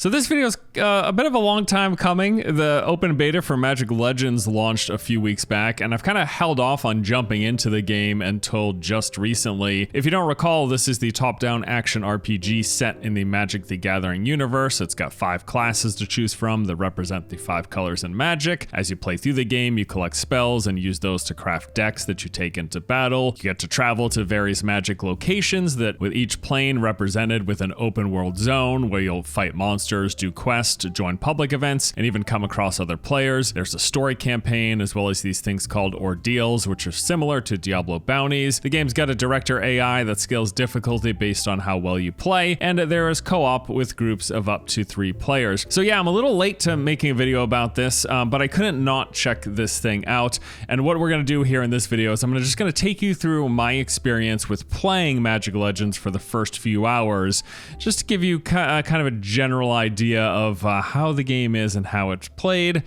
So this video is a bit of a long time coming. The open beta for Magic Legends launched a few weeks back, and I've kind of held off on jumping into the game until just recently. If you don't recall, this is the top-down action RPG set in the Magic the Gathering universe. It's got 5 classes to choose from that represent the 5 colors in Magic. As you play through the game, you collect spells and use those to craft decks that you take into battle. You get to travel to various Magic locations that with each plane represented with an open world zone where you'll fight monsters, do quests, join public events, and even come across other players. There's a story campaign, as well as these things called ordeals, which are similar to Diablo bounties. The game's got a director AI that scales difficulty based on how well you play, and there is co-op with groups of up to 3 players. So yeah, I'm a little late to making a video about this, but I couldn't not check this thing out. And what we're gonna do here in this video is I'm just gonna take you through my experience with playing Magic Legends for the first few hours, just to give you kind of a general idea of how the game is and how it's played.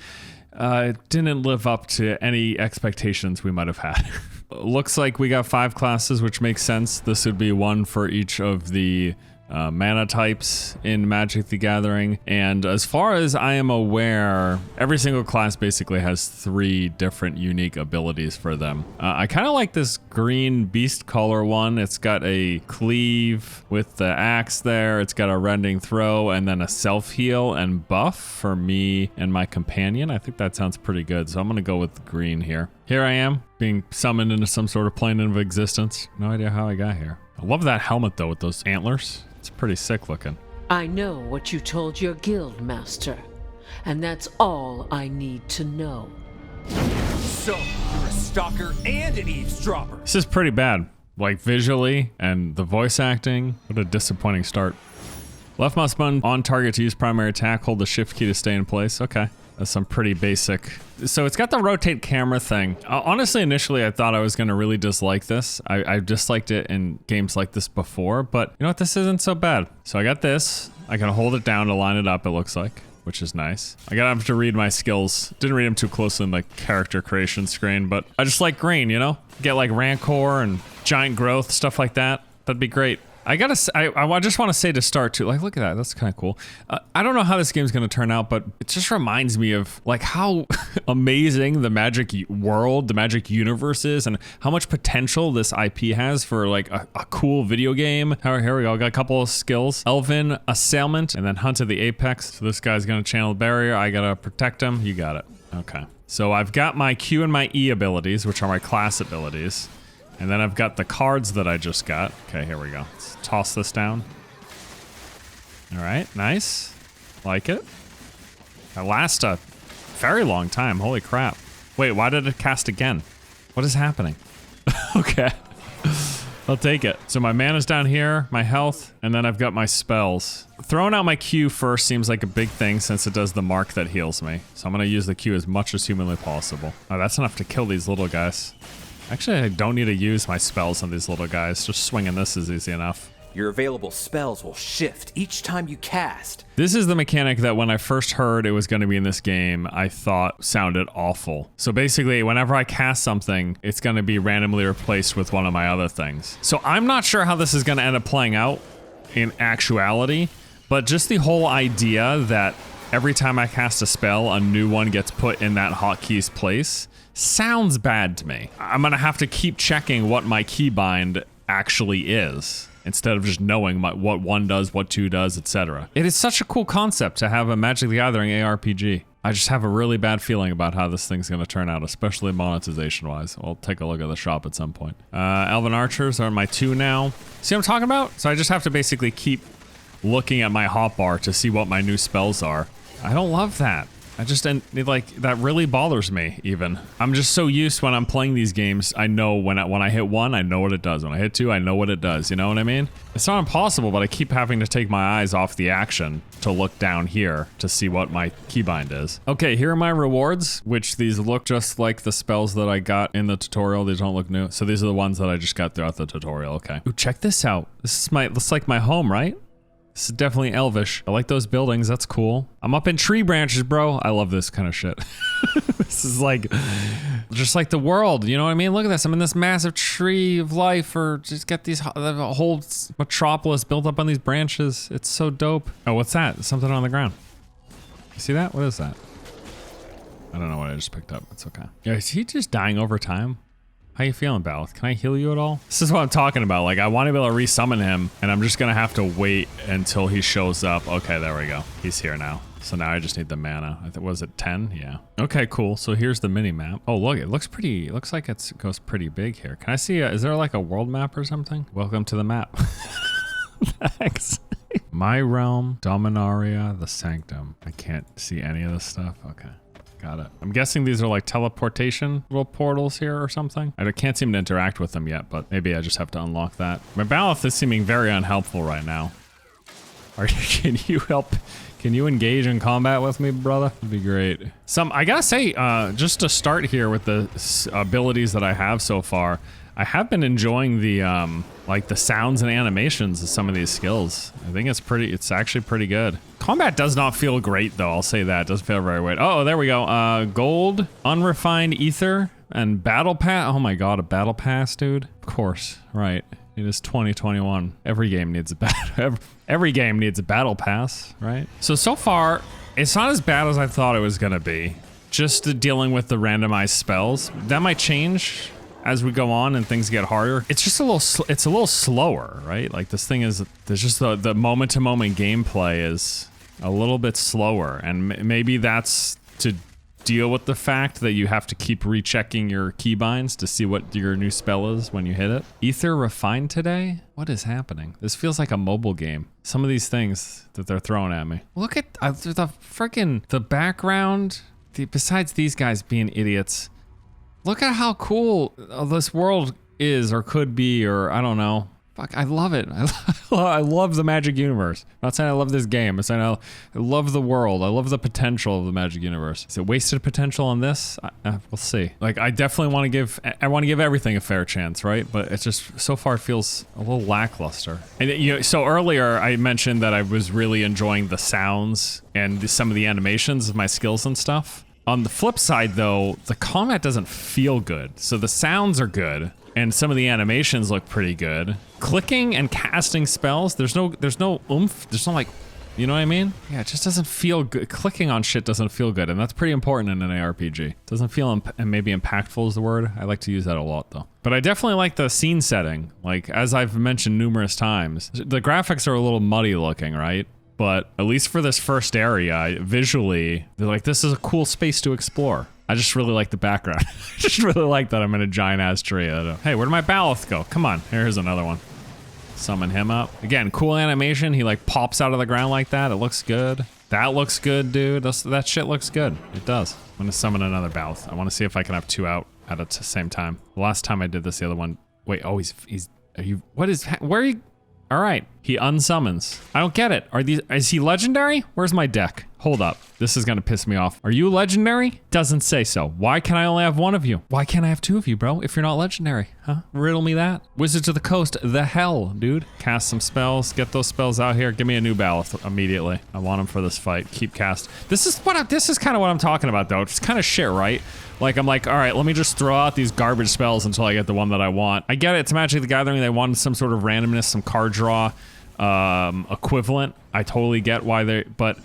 It didn't live up to any expectations we might have had. Looks like we got 5 classes, which makes sense. This would be one for each of the mana types in Magic the Gathering. And as far as I am aware, every single class basically has 3 different unique abilities for them. I kind of like this green beast color one. It's got a cleave with the axe there. It's got a rending throw and then a self-heal and buff for me and my companion. I think that sounds pretty good. So I'm gonna go with the green here. Here I am being summoned into some sort of plane of existence. No idea how I got here. I love that helmet though with those antlers. It's pretty sick looking. I know what you told your guild master, and that's all I need to know. So, you're a stalker and an eavesdropper. This is pretty bad. Like visually and the voice acting. What a disappointing start. Left mouse button on target to use primary attack. Hold the shift key to stay in place. Okay. That's some pretty basic. So it's got the rotate camera thing. Honestly, initially I thought I was gonna really dislike this. I disliked it in games like this before, but you know what, this isn't so bad. So I got this. I can hold it down to line it up, it looks like, which is nice. I gotta have to read my skills. Didn't read them too closely in the character creation screen, but I just like green, you know? Get like Rancor and Giant Growth, stuff like that. That'd be great. I just want to say to start too, like, look at that, that's kind of cool. I don't know how this game's going to turn out, but it just reminds me of like how amazing the Magic world, the Magic universe is, and how much potential this IP has for like a cool video game. Here we go, I got a couple of skills. Elven Assailment, and then Hunt of the Apex. So this guy's going to channel the barrier, I got to protect him, you got it. Okay. So I've got my Q and my E abilities, which are my class abilities. And then I've got the cards that I just got. Okay, here we go. Let's toss this down. All right, nice. Like it. That lasts a very long time. Holy crap. Wait, why did it cast again? What is happening? Okay. I'll take it. So my mana's down here, my health, and then I've got my spells. Throwing out my Q first seems like a big thing since it does the mark that heals me. So I'm gonna use the Q as much as humanly possible. Oh, that's enough to kill these little guys. Actually, I don't need to use my spells on these little guys. Just swinging this is easy enough. Your available spells will shift each time you cast. This is the mechanic that when I first heard it was going to be in this game, I thought sounded awful. So basically, whenever I cast something, it's going to be randomly replaced with one of my other things. So I'm not sure how this is going to end up playing out in actuality, but just the whole idea that every time I cast a spell, a new one gets put in that hotkeys place sounds bad to me. I'm gonna have to keep checking what my keybind actually is instead of just knowing what 1 does, what 2 does, etc. It is such a cool concept to have a Magic the Gathering ARPG. I just have a really bad feeling about how this thing's gonna turn out, especially monetization-wise. I'll take a look at the shop at some point. Elven Archers are my 2 now. See what I'm talking about? So I just have to basically keep looking at my hotbar to see what my new spells are. I don't love that. That really bothers me even. I'm just so used when I'm playing these games, I know when I hit 1, I know what it does. When I hit 2, I know what it does, you know what I mean? It's not impossible, but I keep having to take my eyes off the action to look down here to see what my keybind is. Okay, here are my rewards, which these look just like the spells that I got in the tutorial. These don't look new. So these are the ones that I just got throughout the tutorial, okay. Ooh, check this out. This is like my home, right? This is definitely elvish. I like those buildings, that's cool. I'm up in tree branches, bro. I love this kind of shit. This is like, just like the world, you know what I mean? Look at this, I'm in this massive tree of life, or just get these, the whole metropolis built up on these branches. It's so dope. Oh, what's that? Something on the ground. You see that? What is that? I don't know what I just picked up. It's okay. Yeah, is he just dying over time? How you feeling, Baleth? Can I heal you at all? This is what I'm talking about. Like, I want to be able to resummon him, and I'm just gonna have to wait until he shows up. Okay, there we go. He's here now. So now I just need the mana. I think, was it 10? Yeah. Okay, cool. So here's the mini map. Oh, look, it looks pretty, it looks like it goes pretty big here. Can I see, is there like a world map or something? Welcome to the map. Thanks. My realm, Dominaria, the Sanctum. I can't see any of this stuff. Okay. Got it. I'm guessing these are like teleportation little portals here or something. I can't seem to interact with them yet, but maybe I just have to unlock that. My Baleth is seeming very unhelpful right now. Can you help? Can you engage in combat with me, brother? That'd be great. I gotta say, just to start here with the abilities that I have so far, I have been enjoying the like the sounds and animations of some of these skills. I think it's actually pretty good. Combat does not feel great though, I'll say that. It doesn't feel very weird. Oh, there we go. Gold, unrefined ether, and battle pass. Oh my god, a battle pass, dude. Of course, right. It is 2021. Every game needs a every game needs a battle pass, right? So far, it's not as bad as I thought it was gonna be. Just dealing with the randomized spells. That might change as we go on and things get harder. It's just a little slower, right? Like this thing is, there's just the moment to moment gameplay is a little bit slower, and maybe that's to deal with the fact that you have to keep rechecking your keybinds to see what your new spell is when you hit it. Ether refined today? What is happening? This feels like a mobile game. Some of these things that they're throwing at me. Look at the background. Besides these guys being idiots, look at how cool this world is or could be, or I don't know. Fuck, I love it. I love the Magic Universe. I'm not saying I love this game. I'm saying I love the world. I love the potential of the Magic Universe. Is it wasted potential on this? We'll see. Like, I definitely want to give everything a fair chance, right? But it's just, so far it feels a little lackluster. And you know, so earlier I mentioned that I was really enjoying the sounds and some of the animations of my skills and stuff. On the flip side though, the combat doesn't feel good. So the sounds are good, and some of the animations look pretty good. Clicking and casting spells, there's no oomph, there's no like, you know what I mean? Yeah, it just doesn't feel good. Clicking on shit doesn't feel good, and that's pretty important in an ARPG. Doesn't feel, and maybe impactful is the word. I like to use that a lot though. But I definitely like the scene setting. Like, as I've mentioned numerous times, the graphics are a little muddy looking, right? But at least for this first area, visually, they're like, this is a cool space to explore. I just really like the background. I just really like that I'm in a giant ass tree. Hey, where did my Baleth go? Come on, here's another one. Summon him up. Again, cool animation. He like pops out of the ground like that. It looks good. That looks good, dude. That shit looks good. It does. I'm gonna summon another Baleth. I wanna see if I can have two out at the same time. The last time I did this, the other one, wait, oh, where are you? All right, he unsummons. I don't get it. Is he legendary? Where's my deck? Hold up, this is gonna piss me off. Are you legendary? Doesn't say so. Why can I only have one of you? Why can't I have two of you, bro, if you're not legendary? Huh? Riddle me that. Wizards of the Coast, the hell, dude. Cast some spells, get those spells out here. Give me a new Baleth immediately. I want him for this fight. Keep cast. This is kind of what I'm talking about though. It's kind of shit, right? Like, I'm like, all right, let me just throw out these garbage spells until I get the one that I want. I get it, it's Magic the Gathering. They wanted some sort of randomness, some card draw equivalent. I totally get why but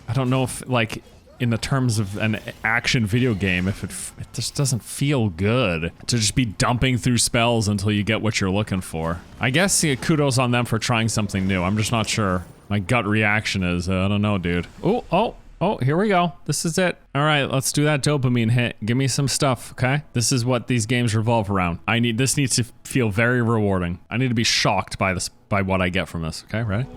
I don't know if, like, in the terms of an action video game, if it just doesn't feel good to just be dumping through spells until you get what you're looking for. I guess kudos on them for trying something new. I'm just not sure. My gut reaction is, I don't know, dude. Oh, here we go. This is it. All right, let's do that dopamine hit. Give me some stuff, okay? This is what these games revolve around. This needs to feel very rewarding. I need to be shocked by what I get from this. Okay, ready?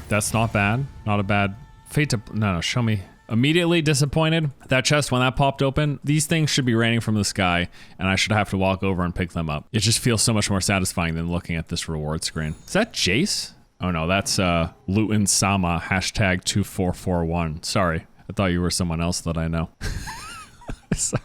That's not bad. Not a bad fate to, no, show me. Immediately disappointed. That chest, when that popped open, these things should be raining from the sky, and I should have to walk over and pick them up. It just feels so much more satisfying than looking at this reward screen. Is that Jace? Oh no, that's Luton Sama, #2441. Sorry, I thought you were someone else that I know. Sorry.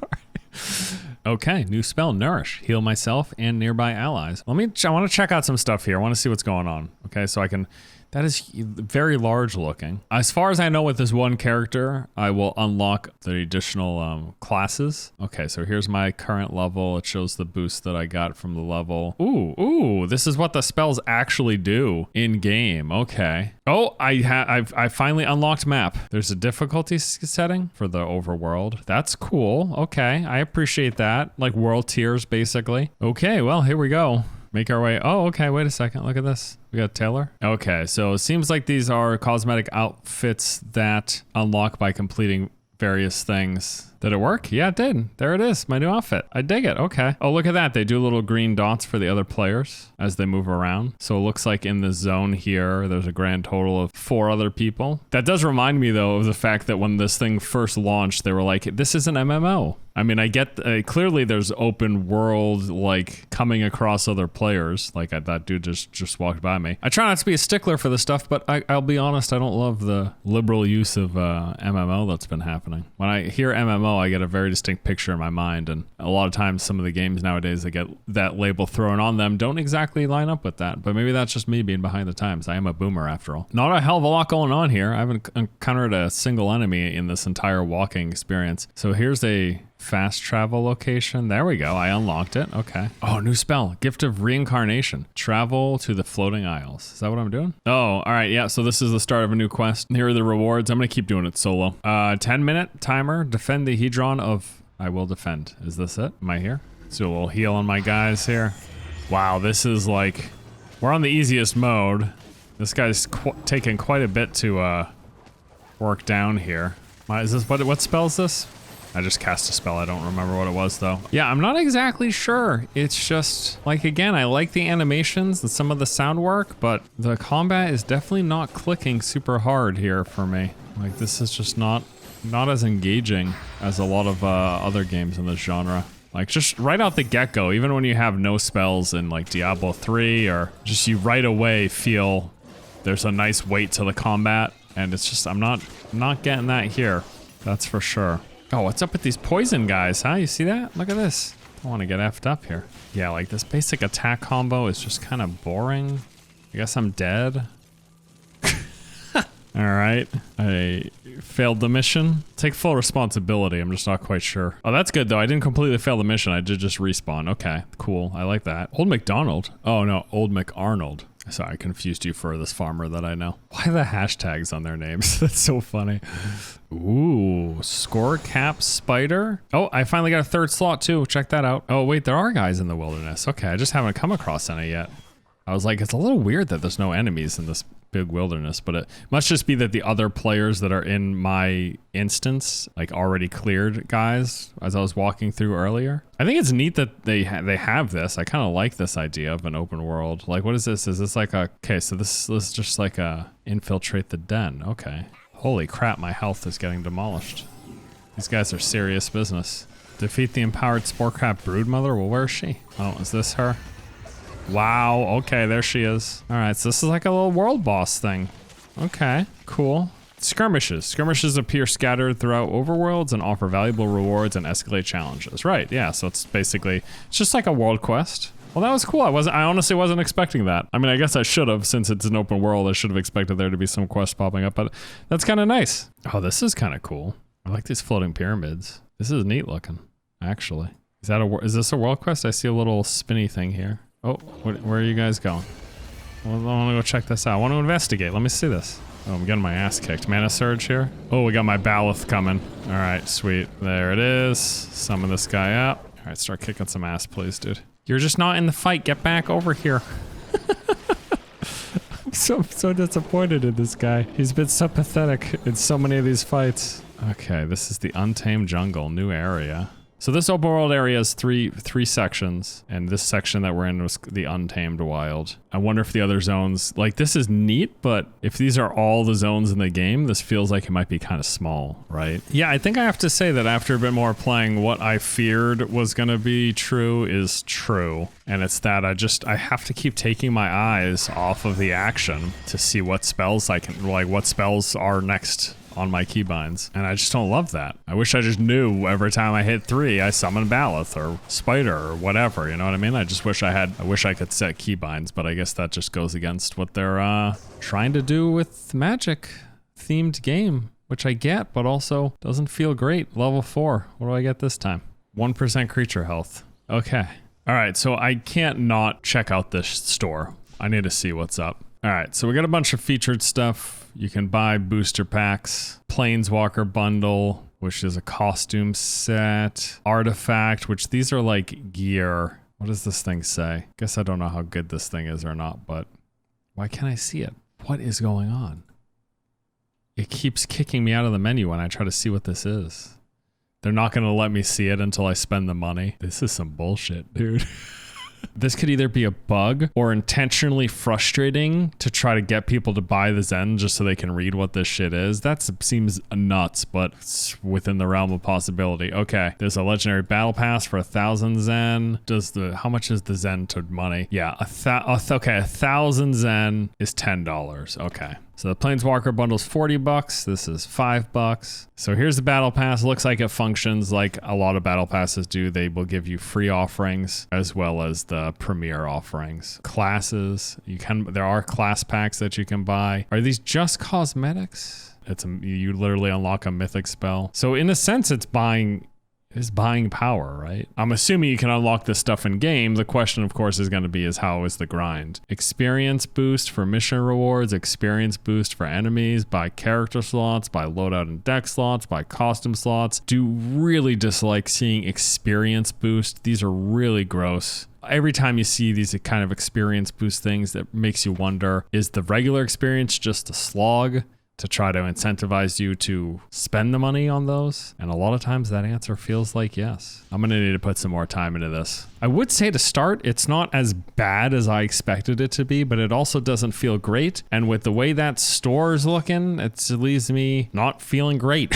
Okay, new spell, Nourish. Heal myself and nearby allies. I want to check out some stuff here. I want to see what's going on. Okay, so I can... That is very large looking. As far as I know with this one character, I will unlock the additional classes. Okay, so here's my current level. It shows the boost that I got from the level. Ooh, this is what the spells actually do in game. Okay. Oh, I finally unlocked map. There's a difficulty setting for the overworld. That's cool. Okay, I appreciate that. Like world tiers, basically. Okay, well, here we go. Make our way. Oh, okay. Wait a second. Look at this. We got Taylor. Okay, so it seems like these are cosmetic outfits that unlock by completing various things. Did it work? Yeah, it did. There it is. My new outfit. I dig it. Okay. Oh, look at that. They do little green dots for the other players as they move around. So it looks like in the zone here, there's a grand total of 4 other people. That does remind me, though, of the fact that when this thing first launched, they were like, this is an MMO. I mean, I get, clearly there's open world, like, coming across other players. Like, that dude just walked by me. I try not to be a stickler for this stuff, but I'll be honest, I don't love the liberal use of MMO that's been happening. When I hear MMO, I get a very distinct picture in my mind, and a lot of times some of the games nowadays that get that label thrown on them don't exactly line up with that. But maybe that's just me being behind the times. I am a boomer after all. Not a hell of a lot going on here. I haven't encountered a single enemy in this entire walking experience. So here's a fast travel location. There we go. I unlocked it. Okay. Oh, new spell. Gift of Reincarnation. Travel to the Floating Isles. Is that what I'm doing? Oh, all right. Yeah. So this is the start of a new quest. Here are the rewards. I'm going to keep doing it solo. 10-minute timer. Defend the Hedron of... I will defend. Is this it? Am I here? Let's do a little heal on my guys here. Wow. This is like... We're on the easiest mode. This guy's taking quite a bit to work down here. Is this... What spell is this? I just cast a spell. I don't remember what it was, though. Yeah, I'm not exactly sure. It's just, like, again, I like the animations and some of the sound work, but the combat is definitely not clicking super hard here for me. Like, this is just not as engaging as a lot of other games in this genre. Like, just right out the get-go, even when you have no spells in, like, Diablo 3, or just you right away feel there's a nice weight to the combat, and it's just, I'm not getting that here. That's for sure. Oh, what's up with these poison guys, huh? You see that? Look at this. I want to get effed up here. Yeah, like this basic attack combo is just kind of boring. I guess I'm dead. All right. I failed the mission. Take full responsibility. I'm just not quite sure. Oh, that's good, though. I didn't completely fail the mission. I did just respawn. Okay, cool. I like that. Old McDonald. Oh, no. Old McArnold. Sorry, I confused you for this farmer that I know. Why the hashtags on their names? That's so funny. Ooh, score cap spider. Oh, I finally got a 3rd slot too. Check that out. Oh, wait, there are guys in the wilderness. Okay, I just haven't come across any yet. I was like, it's a little weird that there's no enemies in this big wilderness, but it must just be that the other players that are in my instance, like already cleared guys as I was walking through earlier. I think it's neat that they have this. I kind of like this idea of an open world. Like, what is this? Is this like a, okay, so this is just like a infiltrate the den. Okay. Holy crap, my health is getting demolished. These guys are serious business. Defeat the empowered Sporecrap broodmother? Well, where is she? Oh, is this her? Wow, okay, there she is. All right, so this is like a little world boss thing. Okay, cool. Skirmishes. Skirmishes appear scattered throughout overworlds and offer valuable rewards and escalate challenges. Right, yeah, so it's basically, it's just like a world quest. Well, that was cool. I honestly wasn't expecting that. I mean, I guess I should have, since it's an open world. I should have expected there to be some quest popping up, but that's kind of nice. Oh, this is kind of cool. I like these floating pyramids. This is neat looking, actually. Is this a world quest? I see a little spinny thing here. Oh, where are you guys going? Well, I want to go check this out. I want to investigate. Let me see this. Oh, I'm getting my ass kicked. Mana Surge here. Oh, we got my Balith coming. All right, sweet. There it is. Summon this guy up. All right, start kicking some ass, please, dude. You're just not in the fight. Get back over here. I'm so disappointed in this guy. He's been so pathetic in so many of these fights. Okay, this is the Untamed Jungle, new area. So this open world area has three sections, and this section that we're in was the Untamed Wild. I wonder if the other zones, like this is neat, but if these are all the zones in the game, this feels like it might be kind of small, right? Yeah, I think I have to say that after a bit more playing, what I feared was gonna be true is true. And it's that I have to keep taking my eyes off of the action to see what spells I can, like what spells are next on my keybinds. And I just don't love that. I wish I just knew every time I hit 3, I summon Balith or Spider or whatever. You know what I mean? I just wish I could set keybinds, but I guess that just goes against what they're trying to do with Magic themed game, which I get, but also doesn't feel great. Level 4. What do I get this time? 1% creature health. Okay. All right, so I can't not check out this store. I need to see what's up. All right, so we got a bunch of featured stuff. You can buy booster packs, Planeswalker bundle, which is a costume set, artifact, which these are like gear. What does this thing say? Guess I don't know how good this thing is or not, but why can't I see it? What is going on? It keeps kicking me out of the menu when I try to see what this is. They're not going to let me see it until I spend the money. This is some bullshit, dude. This could either be a bug or intentionally frustrating to try to get people to buy the Zen just so they can read what this shit is. That seems nuts, but it's within the realm of possibility. Okay, there's a legendary battle pass for 1,000 Zen. How much is the Zen to money? Yeah, 1,000 Zen is $10. Okay. So the Planeswalker bundle's $40. This is $5. So here's the battle pass. Looks like it functions like a lot of battle passes do. They will give you free offerings as well as the premier offerings. Classes, there are class packs that you can buy. Are these just cosmetics? You literally unlock a mythic spell. So in a sense, it's buying power, right? I'm assuming you can unlock this stuff in game. The question, of course, is going to be how is the grind? Experience boost for mission rewards, experience boost for enemies, buy character slots, buy loadout and deck slots, buy costume slots. Do really dislike seeing experience boost. These are really gross. Every time you see these kind of experience boost things, that makes you wonder, is the regular experience just a slog to try to incentivize you to spend the money on those? And a lot of times that answer feels like yes. I'm gonna need to put some more time into this. I would say to start, it's not as bad as I expected it to be, but it also doesn't feel great. And with the way that store is looking, it leaves me not feeling great.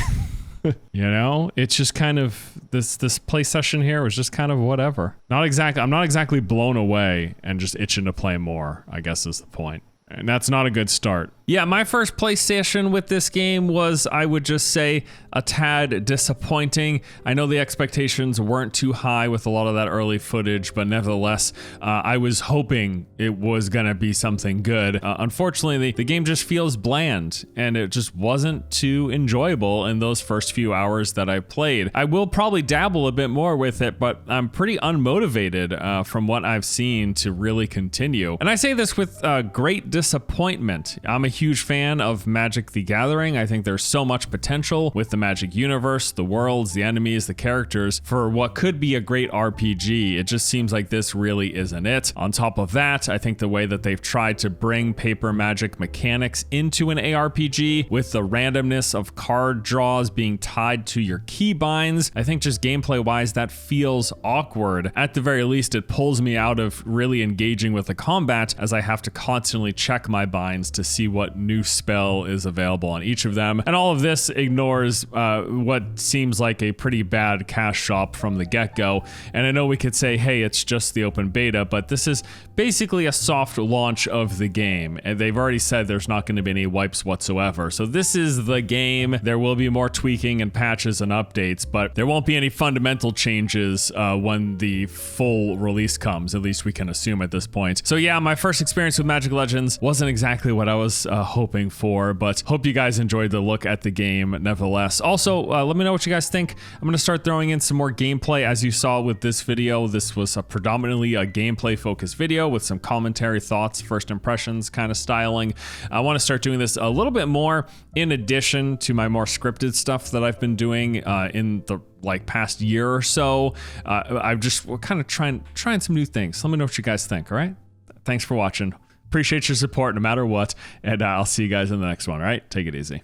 You know, it's just kind of this play session here was just kind of whatever. I'm not exactly blown away and just itching to play more, I guess is the point. And that's not a good start. Yeah, my first play session with this game was, I would just say, a tad disappointing. I know the expectations weren't too high with a lot of that early footage, but nevertheless, I was hoping it was gonna be something good. Unfortunately, the game just feels bland, and it just wasn't too enjoyable in those first few hours that I played. I will probably dabble a bit more with it, but I'm pretty unmotivated from what I've seen to really continue. And I say this with great disappointment. I'm a huge fan of Magic the Gathering. I think there's so much potential with the Magic universe, the worlds, the enemies, the characters for what could be a great RPG. It just seems like this really isn't it. On top of that, I think the way that they've tried to bring paper Magic mechanics into an ARPG with the randomness of card draws being tied to your keybinds, I think just gameplay wise that feels awkward. At the very least, it pulls me out of really engaging with the combat as I have to constantly check my binds to see what new spell is available on each of them. And all of this ignores what seems like a pretty bad cash shop from the get-go. And I know we could say, hey, it's just the open beta, but this is basically a soft launch of the game. And they've already said there's not going to be any wipes whatsoever. So this is the game. There will be more tweaking and patches and updates, but there won't be any fundamental changes when the full release comes. At least we can assume at this point. So yeah, my first experience with Magic Legends wasn't exactly what I was hoping for, but hope you guys enjoyed the look at the game nevertheless. Also, let me know what you guys think. I'm going to start throwing in some more gameplay. As you saw with this video, this was predominantly a gameplay focused video with some commentary, thoughts, first impressions kind of styling. I want to start doing this a little bit more in addition to my more scripted stuff that I've been doing in the past year or so. I'm just kind of trying some new things. Let me know what you guys think, all right? Thanks for watching. Appreciate your support no matter what, and I'll see you guys in the next one, all right? Take it easy.